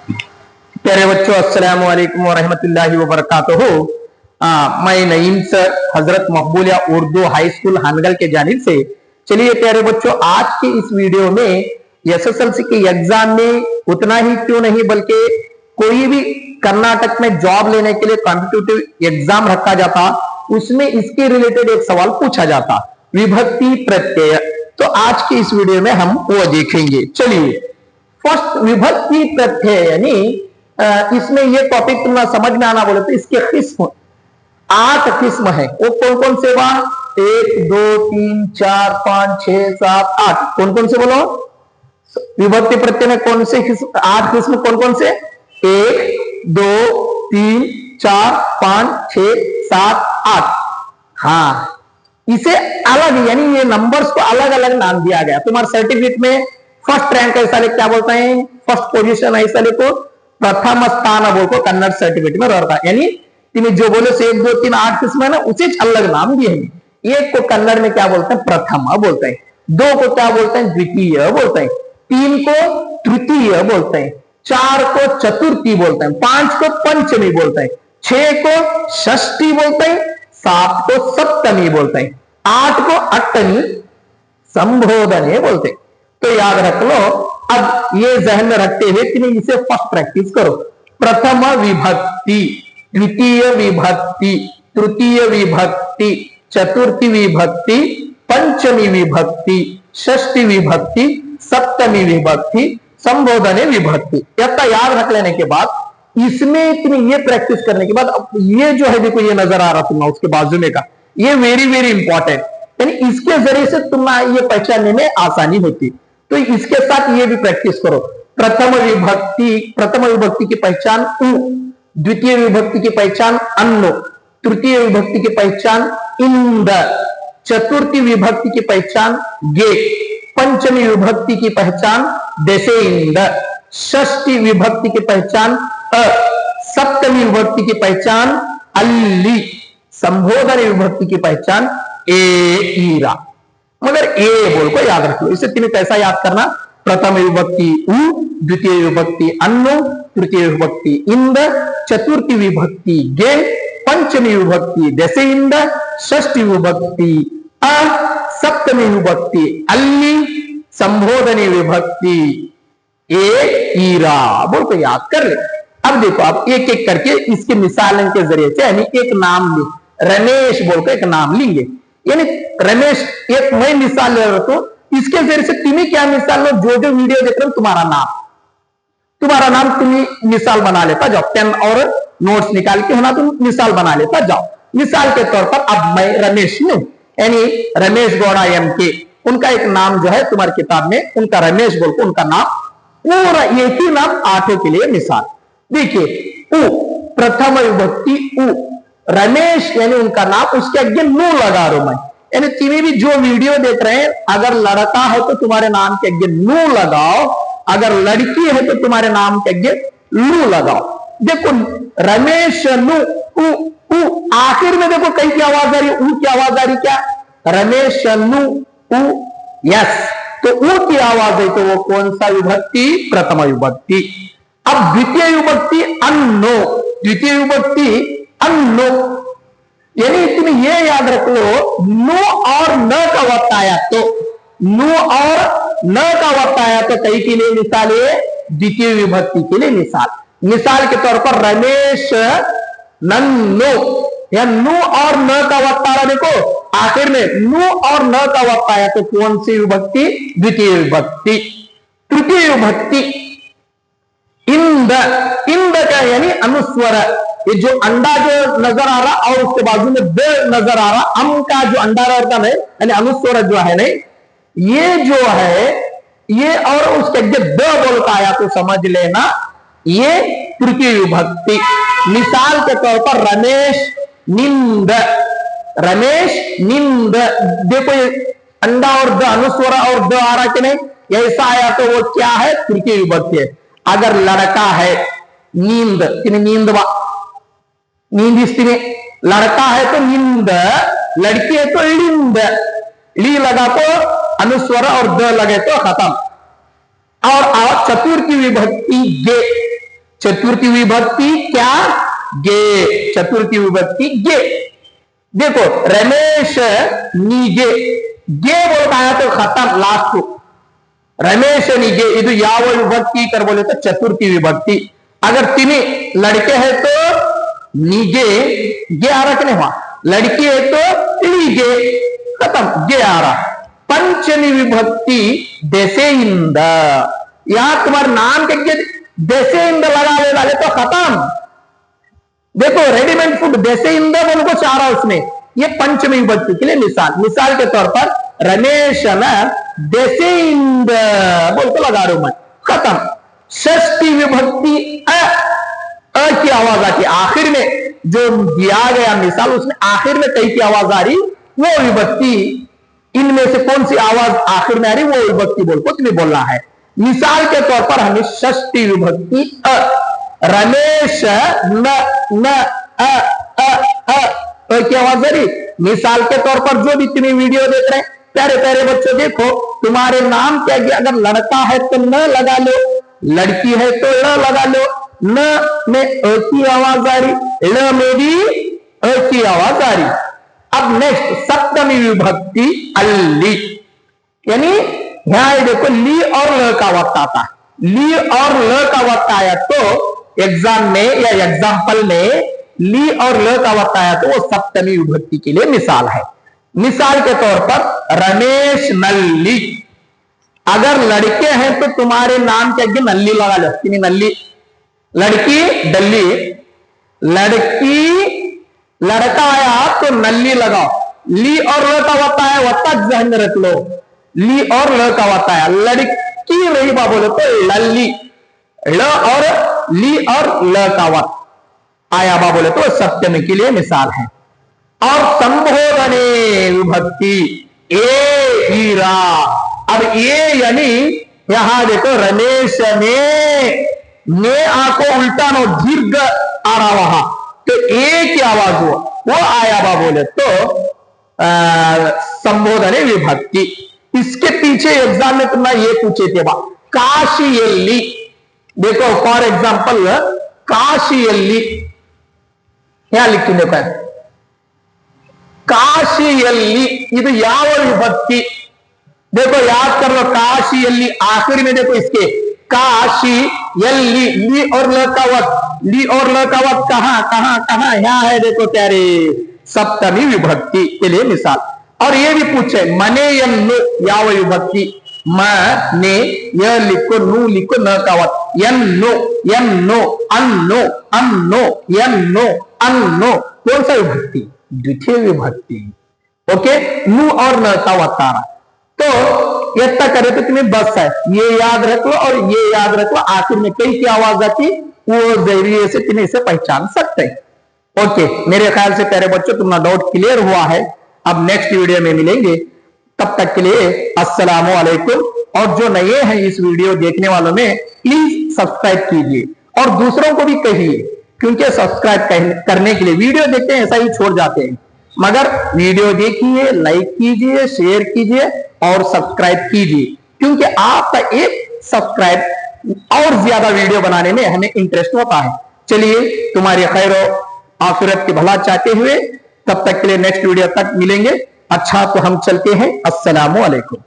प्यारे बच्चों, अस्सलाम वालेकुम व रहमतुल्लाहि व बरकातुहू। मैं नईम सर हजरत मकबूलिया उर्दू हाई स्कूल हानगल के जानिब से। चलिए प्यारे बच्चों, आज के इस वीडियो में एसएसएलसी के एग्जाम में उतना ही क्यों नहीं बल्कि कोई भी कर्नाटक में जॉब लेने के लिए कॉम्पिटिटिव एग्जाम रखा जाता, उसमें इसके रिलेटेड एक सवाल पूछा जाता, विभक्ति प्रत्यय। तो आज के इस वीडियो में हम वो देखेंगे। चलिए, फर्स्ट विभक्ति प्रत्यय यानी इसमें ये टॉपिक तुमने समझ में आना बोले तो इसके किस्म 8 किस्म है। वो कौन कौन से? 1 2 3 4 5 6 7 8। कौन कौन से बोलो? विभक्ति प्रत्यय में कौन से 8 किस्म कौन कौन से? 1 2 3 4 5 6 7 8। हाँ, इसे अलग यानी ये नंबर्स को अलग अलग नाम दिया गया। तुम्हारे सर्टिफिकेट में फर्स्ट रैंक ऐसा लिख, क्या बोलते हैं, फर्स्ट पोजीशन ऐसा लिखो, प्रथम स्थान बोल को कन्नड़ सर्टिफिकेट में रहता है। यानी तुम्हें जो बोले 1 2 3 8 किस्म है ना, उसे अलग नाम दिए हैं। 1 को कन्नड़ में क्या बोलते हैं? प्रथम बोलते हैं। 2 को क्या बोलते हैं? द्वितीय बोलते हैं। 3 को तृतीय बोलते हैं। 4 को चतुर्थी बोलते हैं। 5 को पंचमी बोलते हैं। 6 को षष्ठी बोलते हैं। 7 को सप्तमी बोलते हैं। 8 को अष्टमी संबोधने बोलते हैं। तो याद रख लो। अब ये जहन में रखते हुए कि इसे फर्स्ट प्रैक्टिस करो। प्रथम विभक्ति, द्वितीय विभक्ति, तृतीय विभक्ति, चतुर्थी विभक्ति, पंचमी विभक्ति, षष्ठी विभक्ति, सप्तमी विभक्ति, संबोधने विभक्ति। इतना याद रख लेने के बाद इसमें तुम्हें ये प्रैक्टिस करने के बाद अब ये जो है, देखो ये नजर आ रहा तुम्हें उसके बाजू में का, ये वेरी वेरी इंपॉर्टेंट। यानी इसके जरिए से तुम्हें ये पहचानने में आसानी होती। तो इसके साथ ये भी प्रैक्टिस करो। प्रथम विभक्ति की पहचान उ, द्वितीय विभक्ति की पहचान अन्नो, तृतीय विभक्ति की पहचान इंद, चतुर्थी विभक्ति की पहचान गे, पंचमी विभक्ति की पहचान देसे इंद, षष्ठी विभक्ति की पहचान अ, सप्तमी विभक्ति की पहचान अल्ली, संबोधन विभक्ति की पहचान ए ईरा। मगर ए बोल को याद रख लो। इसे तुम्हें कैसा याद करना? प्रथम विभक्ति उ, द्वितीय विभक्ति अन्नो, तृतीय विभक्ति इंद, चतुर्थी विभक्ति गे, पंचमी विभक्ति देसे इंद, षष्ठी विभक्ति अ, सप्तमी विभक्ति अल्ली, संबोधनी विभक्ति ए ईरा बोल को याद कर ले। अब देखो, आप एक एक करके इसके मिसालन के जरिए से यानी एक नाम लिख, रमेश बोल कर एक नाम लेंगे। यानी रमेश, एक मैं मिसाल ले रहा हूं, इसके जरिए से तुम्हें क्या मिसाल लो, जो जो वीडियो देख रहे हो तुम्हारा नाम तुम्हें मिसाल बना लेता जाओ। पेन और नोट्स निकाल के होना, तुम मिसाल बना लेता जाओ। मिसाल के तौर पर अब मैं रमेश हूं, यानी रमेश गौड़ा MK, उनका एक नाम जो है तुम्हारी किताब में, उनका रमेश बोल को उनका नाम, पूरा एक ही नाम 8 के लिए मिसाल। देखिए, उ प्रथम विभक्ति उ, रमेश यानी उनका नाम, उसके आगे नु लगा रहा हूं मैं। यानी तुम्हें भी जो वीडियो देख रहे हैं, अगर लड़का है तो तुम्हारे नाम के आगे नु लगाओ, अगर लड़की है तो तुम्हारे नाम के आगे लू लगाओ। देखो, रमेश नु उ उ, आखिर में देखो कई की आवाज आ रही है, ऊ की आवाज आ रही, क्या? रमेश नु उ, यस। तो ऊ की आवाज है तो वो कौन सा विभक्ति? प्रथम विभक्ति। अब द्वितीय विभक्ति अन्नो, द्वितीय विभक्ति अन्नो, यानी तुम्हें ये याद रख लो, नो और न का वक्त आया तो, नो और न का वक्त आया तो कई के लिए मिसाल है? द्वितीय विभक्ति के लिए मिसाल। मिसाल के तौर पर रमेश नन्नो, या नु और न का वक्त आ रहा, देखो आखिर में नु और न का वक्त आया तो कौन सी विभक्ति? द्वितीय विभक्ति। तृतीय विभक्ति इंद, इंद का यानी अनुस्वर, ये जो अंडा जो नजर आ रहा और उसके बाजू में द नजर आ रहा, अम का जो अंडा रहता है यानी अनुस्वर जो है नहीं, ये जो है ये, और उसके द बोलता आया तो समझ लेना ये तृतीय विभक्ति। मिसाल के तौर पर रमेश निंद, रमेश निंद, देखो ये अंडा और द, अनुस्वर और द आ रहा कि नहीं, ऐसा आया तो वो क्या है? तृतीय विभक्ति है। अगर लड़का है नींद, नींदवा, नींद स्त्री, लड़का है तो नींद, लड़की है तो लिंद, ली लगा तो अनुस्वर और द लगे तो खत्म। और चतुर्थी विभक्ति गे, चतुर्थी विभक्ति क्या? गे। चतुर्थी विभक्ति गे। देखो रमेश नीगे गे बोलता है तो खत्म लास्ट को रमेश निगे ಇದು ಯಾವ ವಿಭಕ್ತಿ कर बोले तो चतुर्थी विभक्ति। अगर तीन लड़के हैं तो नीगे गे आ रहा कि नहीं हुआ, लड़की है तो लीगे खत्म गे आ रहा। पंचमी विभक्ति देसे इंद, यहां तुम्हारे नाम के देसे इंद लगा ले डाले तो खत्म। देखो रेडीमेड फूड देसे इंद बोल को चाह रहा उसमें, ये पंचमी विभक्ति के लिए मिसाल के तौर पर रमेश न देसे इंद बोल को लगा रहा हूं मैं, खत्म। षष्ठी विभक्ति अ की आवाज आती आखिर में, जो दिया गया मिसाल उसमें आखिर में कई की आवाज आ रही, वो विभक्ति इनमें से कौन सी आवाज आखिर में आ रही वो विभक्ति बोल को तुम्हें बोलना है। मिसाल के तौर पर हमें षष्ठी विभक्ति अ, रमेश न न अ अ अ की आवाज आ रही। मिसाल के तौर पर जो भी तुम्हें वीडियो देख रहे हैं प्यारे प्यारे बच्चों, देखो तुम्हारे नाम क्या गया, अगर लड़का है तो न लगा लो, लड़की है तो ल लगा लो। न में अ की आवाज आ रही, ल में भी अ की आवाज आ रही। अब नेक्स्ट सप्तमी विभक्ति अल्ली, यानी यहां देखो ली और ल का वक्त आता है। ली और ल का वक्त आया तो एग्जाम में या एग्जाम्पल में ली और ल का वक्त आया तो वो सप्तमी विभक्ति के लिए मिसाल है। मिसाल के तौर पर रमेश नल्ली, अगर लड़के हैं तो तुम्हारे नाम के आगे नल्ली लगा लो, नल्ली। लड़की डल्ली, लड़की लड़का आया तो नल्ली लगाओ। ली और ल का वक्त आया, वत्ता जहन में रख लो, ली और ल का वक्त आया। लड़की रही बा बोले तो लल्ली, ल और ली और ल का वक्त आया बा बोले तो सप्तमी के लिए मिसाल है। और संबोधने विभक्ति ए हीरा, अब ये यानी यहां देखो रमेश ने आको उल्टा नो दीर्घ आ रहा वहां तो ए की आवाज हुआ वो आया बा बोले तो संबोधने विभक्ति। इसके पीछे एग्जाम में तुमने ये पूछे थे बा काशियल्ली, देखो फॉर एग्जाम्पल काशियल्ली यहां लिखती देखो काशियल्ली, ಇದು ಯಾವ विभक्ति देखो याद कर लो। काशियल्ली आखिर में देखो इसके काशी यल्ली, ली और ल का वक्त, ली और ल का वक्त कहां कहां कहां यहां है देखो प्यारे सप्तमी विभक्ति के लिए मिसाल। और ये भी पूछे मने यन्नु याव विभक्ति, म ने य लिखो नु लिखो न का वक्त, यन्नु यन्नु अन्नो अन्नो यन्नो अन्नो कौन सा विभक्ति? द्वितीय विभक्ति। ओके, नु और न का वक्त आ रहा तो इतना करे तो तुम्हें बस है, ये याद रख लो और ये याद रख लो। आखिर में कई की आवाज आती वो जरिए से तुम्हें इसे पहचान सकते हैं। ओके, मेरे ख्याल से प्यारे बच्चों तुम्हारा डाउट क्लियर हुआ है। अब नेक्स्ट वीडियो में मिलेंगे, तब तक के लिए अस्सलाम वालेकुम। और जो नए हैं इस वीडियो देखने वालों में प्लीज सब्सक्राइब कीजिए और दूसरों को भी कहिए, क्योंकि सब्सक्राइब करने के लिए वीडियो देखते हैं ऐसा ही छोड़ जाते हैं, मगर वीडियो देखिए, लाइक कीजिए, शेयर कीजिए और सब्सक्राइब कीजिए, क्योंकि आपका एक सब्सक्राइब और ज्यादा वीडियो बनाने में हमें इंटरेस्ट होता है। चलिए, तुम्हारी खैर आखिरत की भला चाहते हुए तब तक के लिए नेक्स्ट वीडियो तक मिलेंगे। अच्छा तो हम चलते हैं, अस्सलामु अलैकुम।